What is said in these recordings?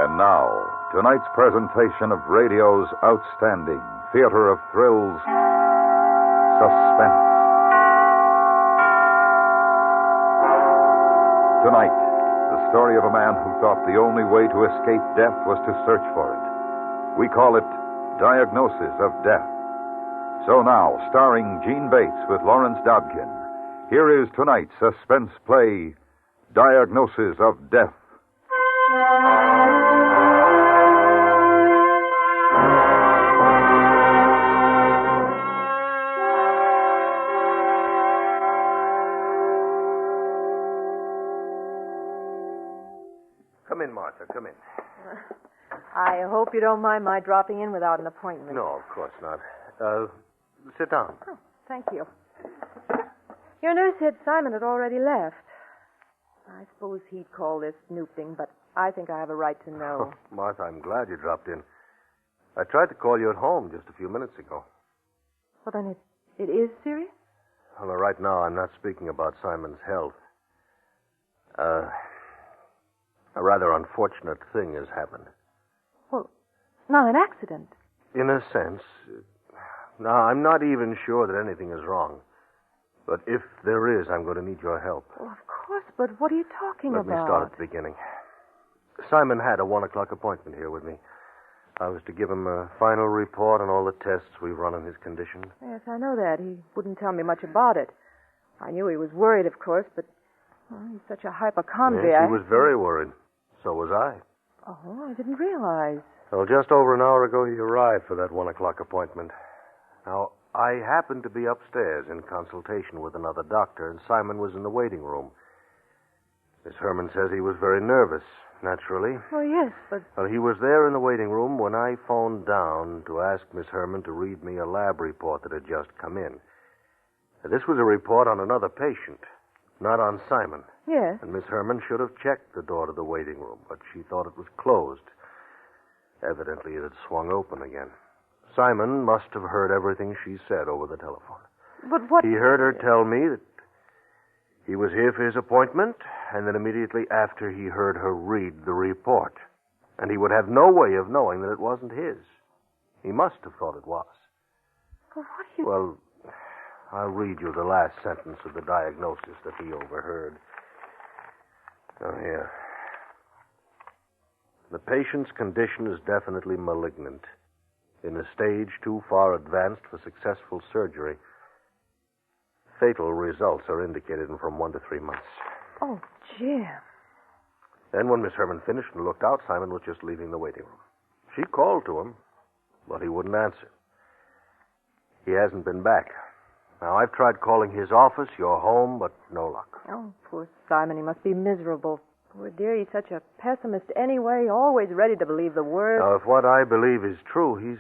And now, tonight's presentation of radio's outstanding theater of thrills, Suspense. Tonight, the story of a man who thought the only way to escape death was to search for it. We call it Diagnosis of Death. So now, starring Gene Bates with Lawrence Dobkin, here is tonight's suspense play, Diagnosis of Death. Come in, Martha, come in. I hope you don't mind my dropping in without an appointment. No, of course not. Sit down. Oh, thank you. Your nurse said Simon had already left. I suppose he'd call this snooping, but I think I have a right to know. Oh, Martha, I'm glad you dropped in. I tried to call you at home just a few minutes ago. Well, then it is serious? Well, right now I'm not speaking about Simon's health. A rather unfortunate thing has happened. Well, not an accident. In a sense. Now, I'm not even sure that anything is wrong. But if there is, I'm going to need your help. Well, of course, but what are you talking about? Let me start at the beginning. Simon had a 1 o'clock appointment here with me. I was to give him a final report on all the tests we've run on his condition. Yes, I know that. He wouldn't tell me much about it. I knew he was worried, of course, but he's such a hypochondriac. Yes, he was very worried. So was I. Oh, I didn't realize. Well, just over an hour ago, he arrived for that 1 o'clock appointment. Now, I happened to be upstairs in consultation with another doctor, and Simon was in the waiting room. Miss Herrmann says he was very nervous, naturally. Oh, yes, but... Well, he was there in the waiting room when I phoned down to ask Miss Herrmann to read me a lab report that had just come in. This was a report on another patient, not on Simon. Yes. And Miss Herrmann should have checked the door to the waiting room, but she thought it was closed. Evidently, it had swung open again. Simon must have heard everything she said over the telephone. But what... He heard her tell me that he was here for his appointment, and then immediately after he heard her read the report. And he would have no way of knowing that it wasn't his. He must have thought it was. Well, what do you... Well, I'll read you the last sentence of the diagnosis that he overheard. Oh, here. The patient's condition is definitely malignant. In a stage too far advanced for successful surgery. Fatal results are indicated in from 1 to 3 months. Oh, Jim. Then when Miss Herrmann finished and looked out, Simon was just leaving the waiting room. She called to him, but he wouldn't answer. He hasn't been back. Now, I've tried calling his office, your home, but no luck. Oh, poor Simon. He must be miserable. Poor dear, he's such a pessimist anyway, always ready to believe the worst. Now, if what I believe is true, he's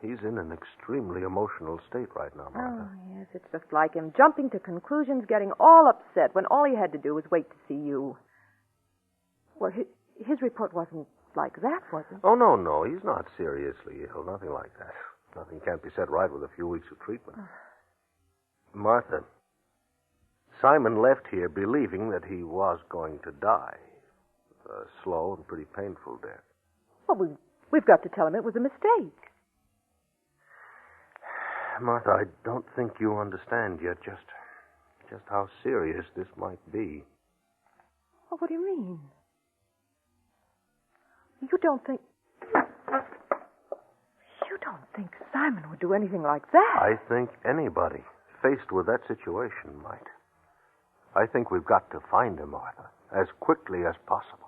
in an extremely emotional state right now, Martha. Oh, yes, it's just like him, jumping to conclusions, getting all upset when all he had to do was wait to see you. Well, his report wasn't like that, was it? Oh, no, he's not seriously ill, nothing like that. Nothing can't be set right with a few weeks of treatment. Martha, Simon left here believing that he was going to die. A slow and pretty painful death. Well, we've got to tell him it was a mistake. Martha, I don't think you understand yet just how serious this might be. Well, what do you mean? You don't think Simon would do anything like that? I think anybody faced with that situation might. I think we've got to find him, Martha, as quickly as possible.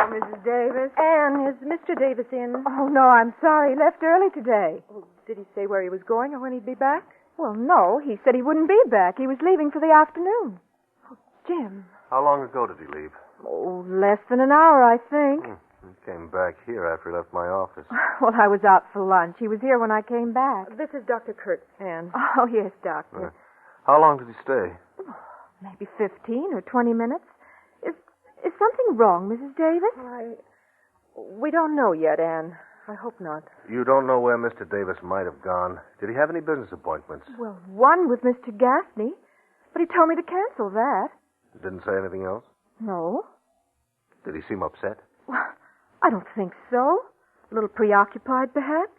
Mrs. Davis. Anne, is Mr. Davis in? Oh, no, I'm sorry. He left early today. Oh, did he say where he was going or when he'd be back? Well, no. He said he wouldn't be back. He was leaving for the afternoon. Oh, Jim. How long ago did he leave? Oh, less than an hour, I think. He came back here after he left my office. Well, I was out for lunch. He was here when I came back. This is Dr. Kurtz, Anne. Oh, yes, Doctor. How long did he stay? Maybe 15 or 20 minutes. Is something wrong, Mrs. Davis? We don't know yet, Anne. I hope not. You don't know where Mr. Davis might have gone. Did he have any business appointments? Well, one with Mr. Gaffney, but he told me to cancel that. Didn't say anything else? No. Did he seem upset? Well, I don't think so. A little preoccupied, perhaps.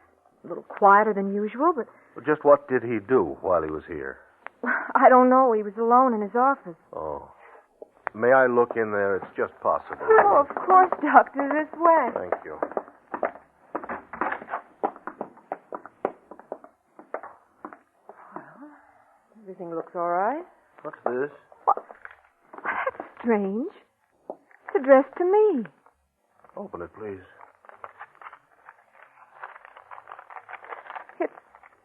A little quieter than usual, but... Well, just what did he do while he was here? I don't know. He was alone in his office. Oh. May I look in there? It's just possible. Oh, of course, Doctor. This way. Thank you. Well, everything looks all right. What's this? That's strange. It's addressed to me. Open it, please.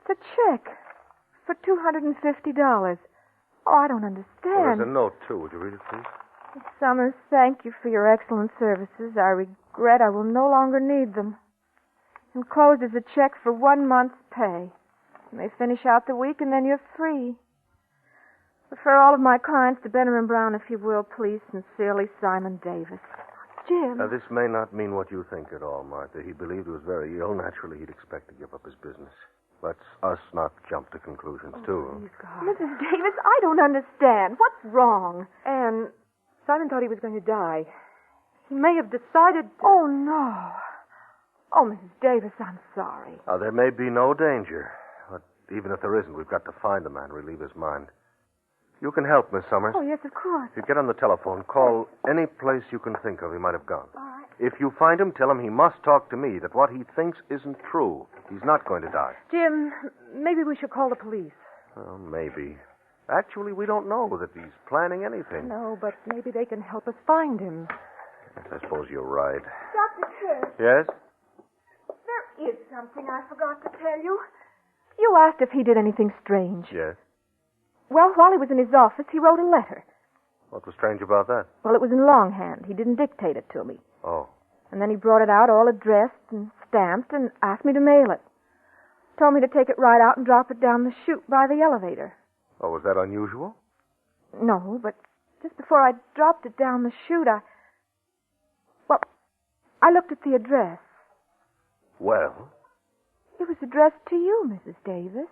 It's a check for $250. Oh, I don't understand. Well, there's a note, too. Would you read it, please? Summers, thank you for your excellent services. I regret I will no longer need them. Enclosed is a check for 1 month's pay. You may finish out the week and then you're free. Refer all of my clients to Benner and Brown, if you will, please. Sincerely, Simon Davis. Jim. Now, this may not mean what you think at all, Martha. He believed he was very ill. Naturally, he'd expect to give up his business. Let's us not jump to conclusions, too. Mrs. Davis, I don't understand. What's wrong? Anne, Simon thought he was going to die. He may have decided to... Oh, no. Oh, Mrs. Davis, I'm sorry. Now, there may be no danger. But even if there isn't, we've got to find the man, relieve his mind. You can help, Miss Summers. Oh, yes, of course. If you get on the telephone, call any place you can think of he might have gone. All right. If you find him, tell him he must talk to me, that what he thinks isn't true. He's not going to die. Jim, maybe we should call the police. Well, maybe. Actually, we don't know that he's planning anything. No, but maybe they can help us find him. Yes, I suppose you're right. Dr. Kearns, Yes? there is something I forgot to tell you. You asked if he did anything strange. Yes. Well, while he was in his office, he wrote a letter. What was strange about that? Well, it was in longhand. He didn't dictate it to me. Oh. And then he brought it out all addressed and stamped and asked me to mail it. Told me to take it right out and drop it down the chute by the elevator. Oh, was that unusual? No, but just before I dropped it down the chute, I looked at the address. Well? It was addressed to you, Mrs. Davis.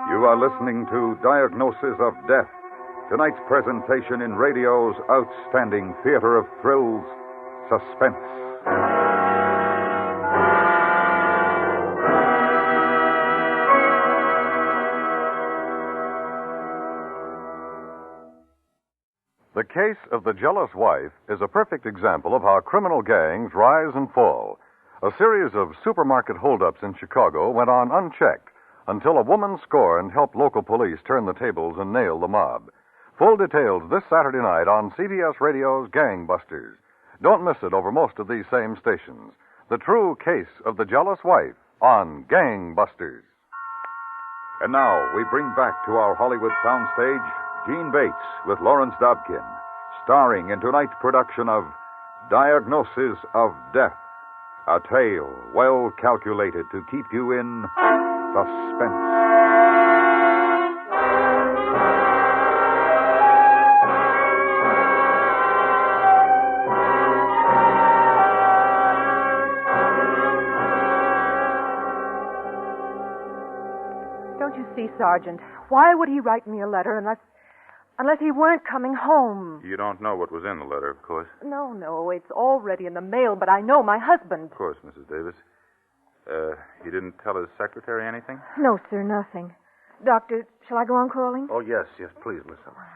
You are listening to Diagnosis of Death, tonight's presentation in radio's outstanding theater of thrills, Suspense. The case of the jealous wife is a perfect example of how criminal gangs rise and fall. A series of supermarket holdups in Chicago went on unchecked until a woman scorned helped local police turn the tables and nail the mob. Full details this Saturday night on CBS Radio's Gangbusters. Don't miss it over most of these same stations. The true case of the jealous wife on Gangbusters. And now we bring back to our Hollywood soundstage Gene Bates with Lawrence Dobkin, starring in tonight's production of Diagnosis of Death, a tale well calculated to keep you in suspense. Don't you see, Sergeant? Why would he write me a letter unless he weren't coming home? You don't know what was in the letter, of course. No, it's already in the mail, but I know my husband. Of course, Mrs. Davis. You didn't tell his secretary anything? No, sir, nothing. Doctor, shall I go on calling? Oh, yes, please, Miss Summers.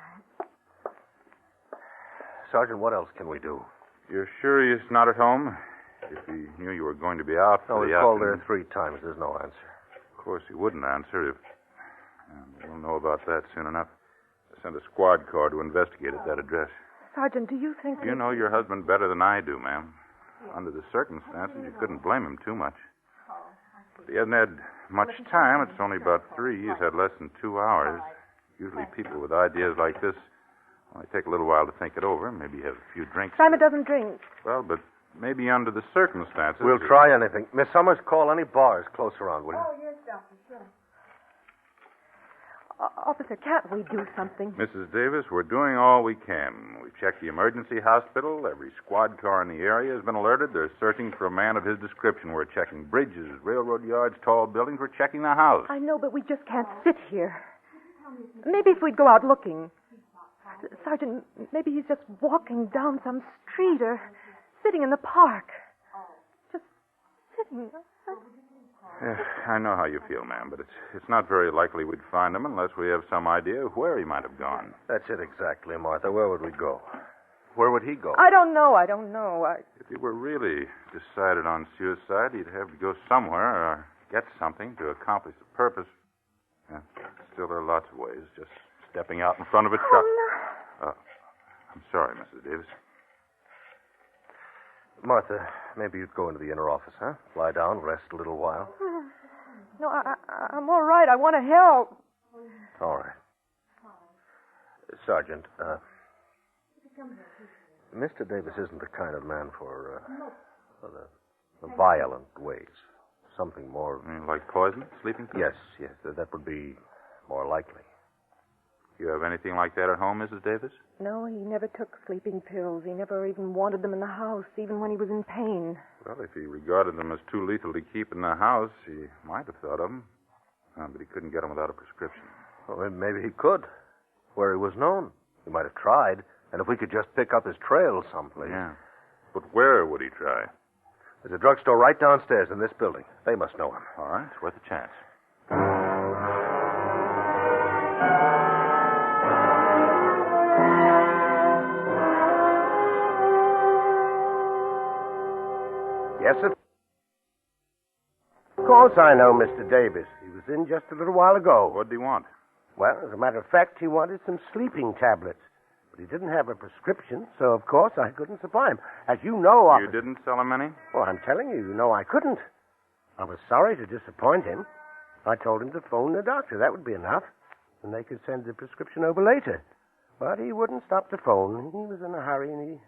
Sergeant, what else can we do? You're sure he's not at home? If he knew you were going to be out No, for we the called afternoon... there 3 times. There's no answer. Of course, he wouldn't answer if... We'll know about that soon enough. I sent a squad car to investigate at that address. Sergeant, do you think... You know your husband better than I do, ma'am. Under the circumstances, you couldn't blame him too much. But he hasn't had much time. It's only about 3. He's had less than 2 hours. Usually people with ideas like this Only take a little while to think it over. Maybe have a few drinks. Simon doesn't drink. Well, but maybe under the circumstances... We'll try anything. Miss Summers, call any bars close around, will you? Oh, yes, Doctor, sure. Officer, can't we do something? Mrs. Davis, we're doing all we can. We've checked the emergency hospital. Every squad car in the area has been alerted. They're searching for a man of his description. We're checking bridges, railroad yards, tall buildings. We're checking the house. I know, but we just can't sit here. Maybe if we'd go out looking. Sergeant, maybe he's just walking down some street or sitting in the park. Just sitting. Yeah, I know how you feel, ma'am, but it's not very likely we'd find him unless we have some idea of where he might have gone. That's it exactly, Martha. Where would we go? Where would he go? I don't know. If he were really decided on suicide, he'd have to go somewhere or get something to accomplish the purpose. Yeah, still, there are lots of ways. Just stepping out in front of a truck. Oh, no. I'm sorry, Mrs. Davis. Martha, maybe you'd go into the inner office, huh? Lie down, rest a little while. No, I'm all right. I want to help. All right. Sergeant, Mr. Davis isn't the kind of man for the violent ways. Something more... Like poison? Sleeping pills? Yes, that would be more likely. You have anything like that at home, Mrs. Davis? No, he never took sleeping pills. He never even wanted them in the house, even when he was in pain. Well, if he regarded them as too lethal to keep in the house, he might have thought of them. But he couldn't get them without a prescription. Well, maybe he could. Where he was known. He might have tried. And if we could just pick up his trail someplace. Yeah. But where would he try? There's a drugstore right downstairs in this building. They must know him. All right, it's worth a chance. Yes, sir? Of course I know Mr. Davis. He was in just a little while ago. What did he want? Well, as a matter of fact, he wanted some sleeping tablets. But he didn't have a prescription, so of course I couldn't supply him. As you know, You didn't sell him any? Well, I'm telling you, I couldn't. I was sorry to disappoint him. I told him to phone the doctor. That would be enough. And they could send the prescription over later. But he wouldn't stop to phone. He was in a hurry, and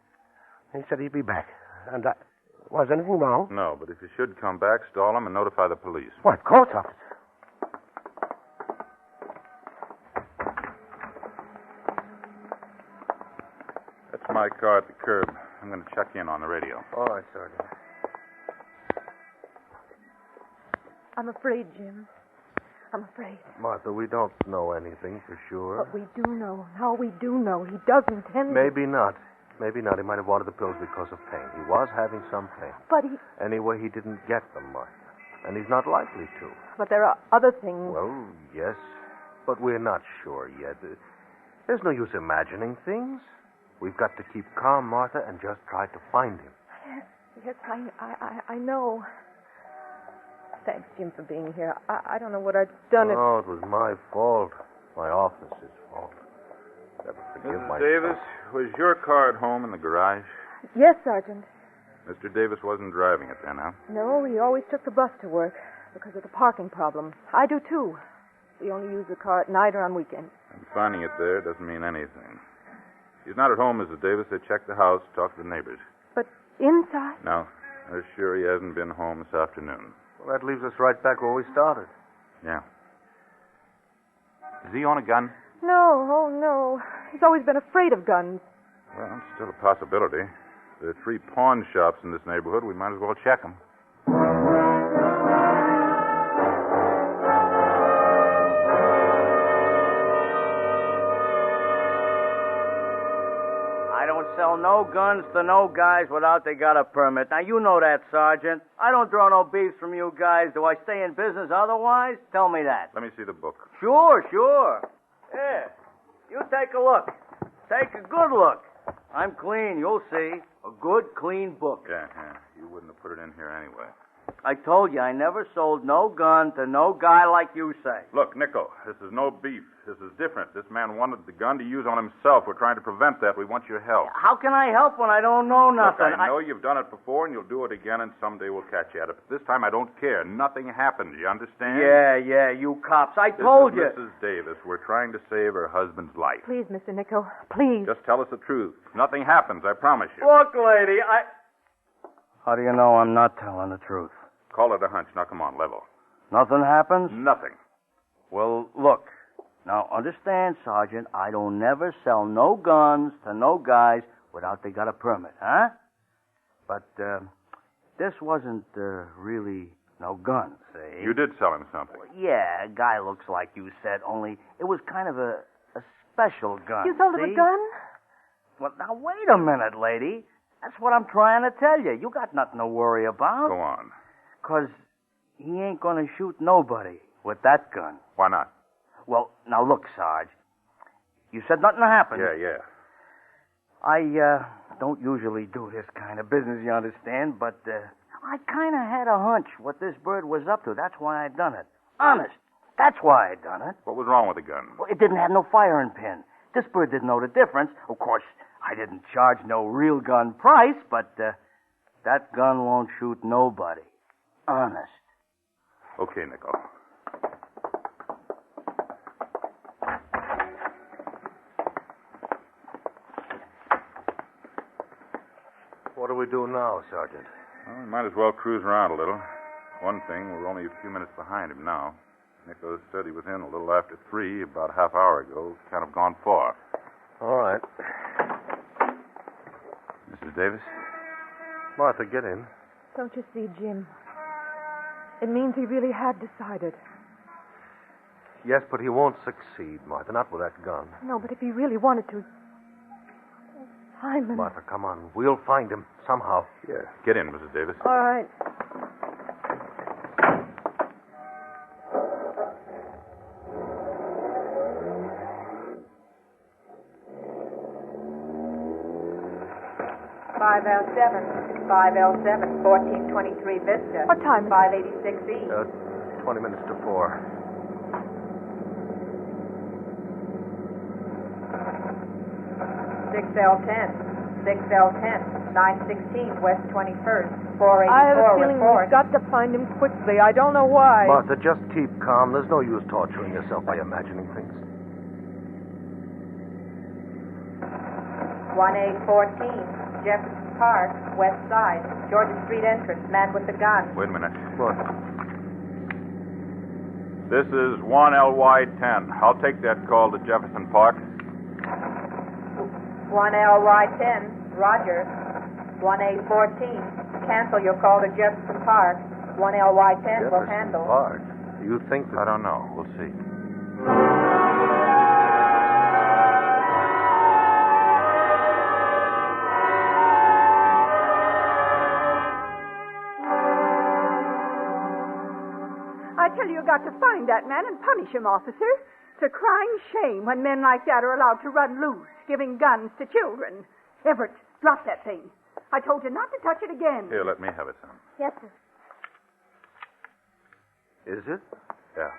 he said he'd be back. And was anything wrong? No, but if you should come back, stall him and notify the police. Why, of course, officer. That's my car at the curb. I'm going to check in on the radio. All right, Sergeant. I'm afraid, Jim. I'm afraid. Martha, we don't know anything for sure. But we do know. Now we do know. He does intend Maybe not. Maybe not. He might have wanted the pills because of pain. He was having some pain. But he... Anyway, he didn't get them, Martha. And he's not likely to. But there are other things. Well, yes. But we're not sure yet. There's no use imagining things. We've got to keep calm, Martha, and just try to find him. Yes, I know. Thanks, Jim, for being here. I don't know what I'd done if... Oh, it was my fault. My office's fault. Never forgive Mrs. myself. Davis, was your car at home in the garage? Yes, Sergeant. Mr. Davis wasn't driving it then, huh? No, he always took the bus to work because of the parking problem. I do, too. We only use the car at night or on weekends. And finding it there doesn't mean anything. He's not at home, Mrs. Davis. They checked the house, talked to the neighbors. But inside? No, they're sure he hasn't been home this afternoon. Well, that leaves us right back where we started. Yeah. Is he on a gun? No, oh no. He's always been afraid of guns. Well, it's still a possibility. There are 3 pawn shops in this neighborhood. We might as well check them. I don't sell no guns to no guys without they got a permit. Now, you know that, Sergeant. I don't draw no beefs from you guys. Do I stay in business otherwise? Tell me that. Let me see the book. Sure. Here, you take a look. Take a good look. I'm clean, you'll see. A good, clean book. Yeah. You wouldn't have put it in here anyway. I told you I never sold no gun to no guy like you say. Look, Nico, this is no beef. This is different. This man wanted the gun to use on himself. We're trying to prevent that. We want your help. How can I help when I don't know nothing? Look, I know you've done it before, and you'll do it again, and someday we'll catch you at it. But this time I don't care. Nothing happened. You understand? Yeah, you cops. I told you. This is Mrs. Davis. We're trying to save her husband's life. Please, Mr. Nico, please. Just tell us the truth. Nothing happens, I promise you. Look, lady, How do you know I'm not telling the truth? Call it a hunch. Now, come on, level. Nothing happens? Nothing. Well, look. Now, understand, Sergeant, I don't never sell no guns to no guys without they got a permit, huh? But, this wasn't, really no gun, see? You did sell him something. Well, yeah, a guy looks like you said, only it was kind of a special gun. You sold him a gun? Well, now, wait a minute, lady. That's what I'm trying to tell you. You got nothing to worry about. Go on. 'Cause he ain't gonna shoot nobody with that gun. Why not? Well, now look, Sarge. You said nothing happened. Yeah. I don't usually do this kind of business, you understand, but I kind of had a hunch what this bird was up to. That's why I done it. Honest. That's why I done it. What was wrong with the gun? Well, it didn't have no firing pin. This bird didn't know the difference. Of course, I didn't charge no real gun price, but that gun won't shoot nobody. Honest. Okay, Nico. What do we do now, Sergeant? Well, we might as well cruise around a little. One thing, we're only a few minutes behind him now. Nico said he was in a little after 3, about a half hour ago. Kind of gone far. All right. Mrs. Davis? Martha, get in. Don't you see, Jim? It means he really had decided. Yes, but he won't succeed, Martha, not with that gun. No, but if he really wanted to... Simon. Martha, come on. We'll find him somehow. Yeah. Get in, Mrs. Davis. All right. $5L7, 1423 Vista. What time? 586E. 20 minutes to 4. $6L10, 916 West 21st, 484 I have a feeling report. we've got to find him quickly. I don't know why. Martha, just keep calm. There's no use torturing yourself by imagining things. 1814 Jefferson Park, West Side, Georgia Street entrance, man with the gun. Wait a minute. What? This is 1LY10. I'll take that call to Jefferson Park. 1LY10, Roger. 1814, cancel your call to Jefferson Park. 1LY10 will handle. Park? You think that... I don't know. We'll see. I tell you got to find that man and punish him, officer. It's a crying shame when men like that are allowed to run loose, giving guns to children. Everett, drop that thing. I told you not to touch it again. Here, let me have it, son. Yes, sir. Is it? Yeah.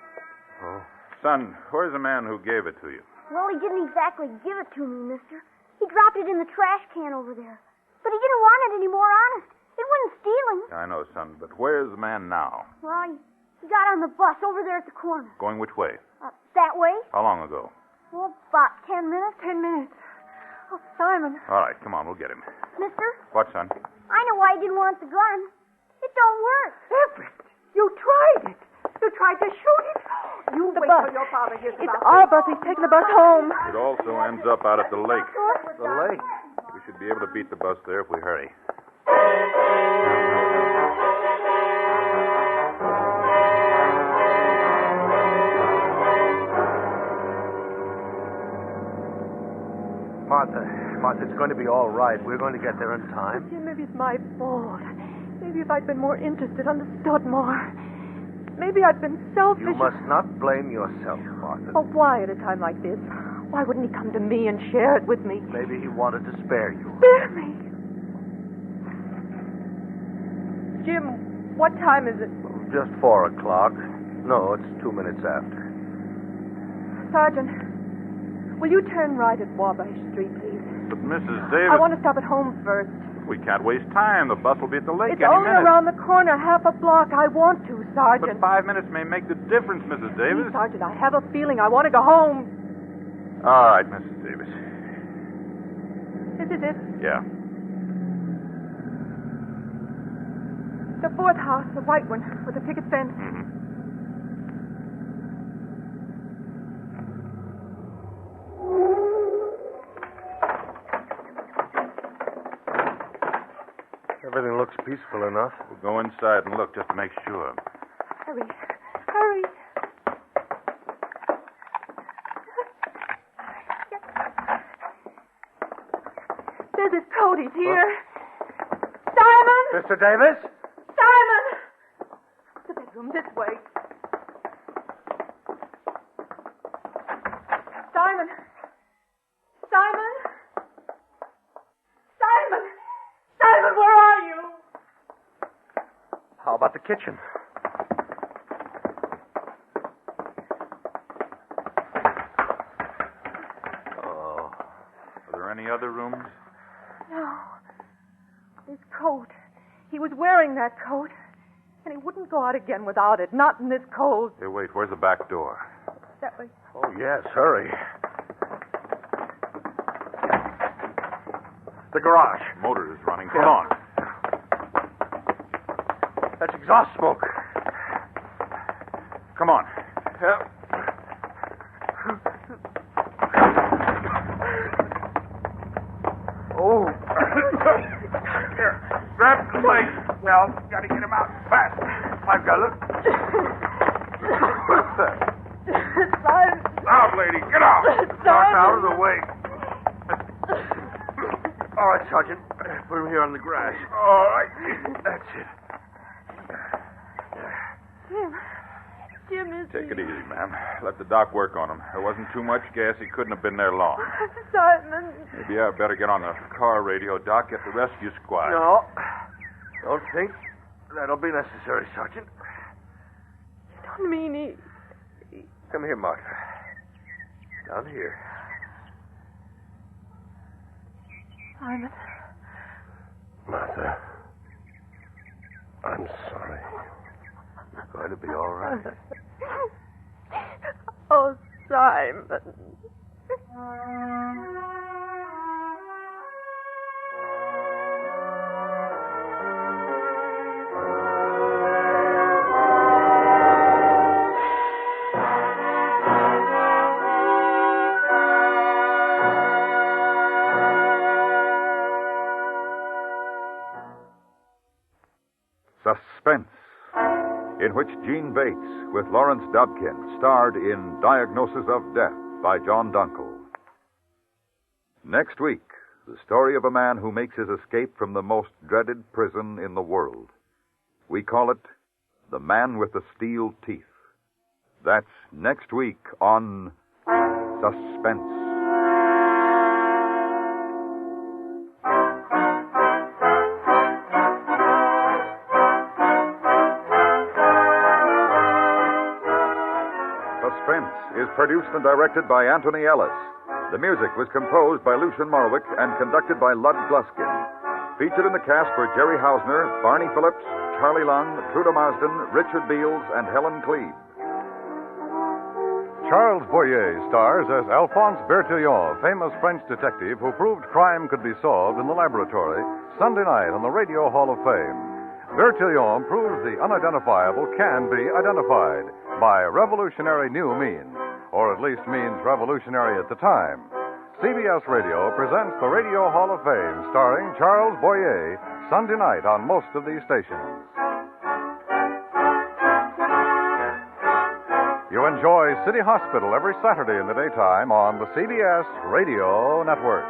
Oh. Son, where's the man who gave it to you? Well, he didn't exactly give it to me, mister. He dropped it in the trash can over there. But he didn't want it anymore, honest. It wasn't stealing. I know, son, but where's the man now? Well, he got on the bus over there at the corner. Going which way? That way? How long ago? Well, about 10 minutes. 10 minutes. Oh, Simon. All right, come on, we'll get him. Mister, What, son? I know why he didn't want the gun. It don't work. Everett, you tried it. You tried to shoot it. You The wait bus. till your father hears It's about our it. bus. He's taking the bus home. It also ends up out at the lake. The lake? We should be able to beat the bus there if we hurry. Martha, it's going to be all right. We're going to get there in time. Jim, maybe it's my fault. Maybe if I'd been more interested, understood more. Maybe I'd been selfish. You must not blame yourself, Martha. Oh, why at a time like this? Why wouldn't he come to me and share it with me? Maybe he wanted to spare you. Spare me. Jim, What time is it? Just 4 o'clock. No, it's 2 minutes after. Sergeant, will you turn right at Wabash Street, please? But Mrs. Davis... I want to stop at home first. We can't waste time. The bus will be at the lake It's any only minute. around the corner, half a block. I want to, Sergeant. But 5 minutes may make the difference, Mrs. Davis. Please, Sergeant, I have a feeling I want to go home. All right, Mrs. Davis. This is it. Yeah. The fourth house, the white one, with the picket fence. Mm-hmm. Everything looks peaceful enough. We'll go inside and look just to make sure. Hurry, hurry. There's his coat. He's here. Simon! Mr. Davis? Simon! The bedroom, this way. Simon! Simon! Simon! Simon, where are you? How about the kitchen? Oh. Are there any other rooms? No. His coat. He was wearing that coat. And he wouldn't go out again without it. Not in this cold. Hey, wait. Where's the back door? That way. Oh, yes, hurry. The garage. Motor is running. Come on. That's exhaust smoke. Come on. Yeah. Oh. Here. Grab the leg. Well, got to get him out fast. I've got it. Simon. Out, lady. Get out. Start out of the way. All right, Sergeant. Put him here on the grass. All right. That's it. Jim is Take it easy, ma'am. Let the doc work on him. There wasn't too much gas. He couldn't have been there long. Simon. Maybe I better get on the car radio, Doc. Get the rescue squad. No. Don't think that'll be necessary, Sergeant. You don't mean he... Come here, Martha. Down here. Simon. Martha, I'm sorry. You're going to be all right. Oh, Simon. Suspense, in which Jean Bates, with Lawrence Dobkin, starred in Diagnosis of Death by John Dunkel. Next week, the story of a man who makes his escape from the most dreaded prison in the world. We call it The Man with the Steel Teeth. That's next week on Suspense. Suspense is produced and directed by Anthony Ellis. The music was composed by Lucien Morawick and conducted by Lud Gluskin. Featured in the cast were Jerry Hausner, Barney Phillips, Charlie Lung, Trudeau Marsden, Richard Beals, and Helen Cleve. Charles Boyer stars as Alphonse Bertillon, famous French detective who proved crime could be solved in the laboratory, Sunday night on the Radio Hall of Fame. Bertillon proves the unidentifiable can be identified by revolutionary new means, or at least means revolutionary at the time. CBS Radio presents the Radio Hall of Fame, starring Charles Boyer, Sunday night on most of these stations. You enjoy City Hospital every Saturday in the daytime on the CBS Radio Network.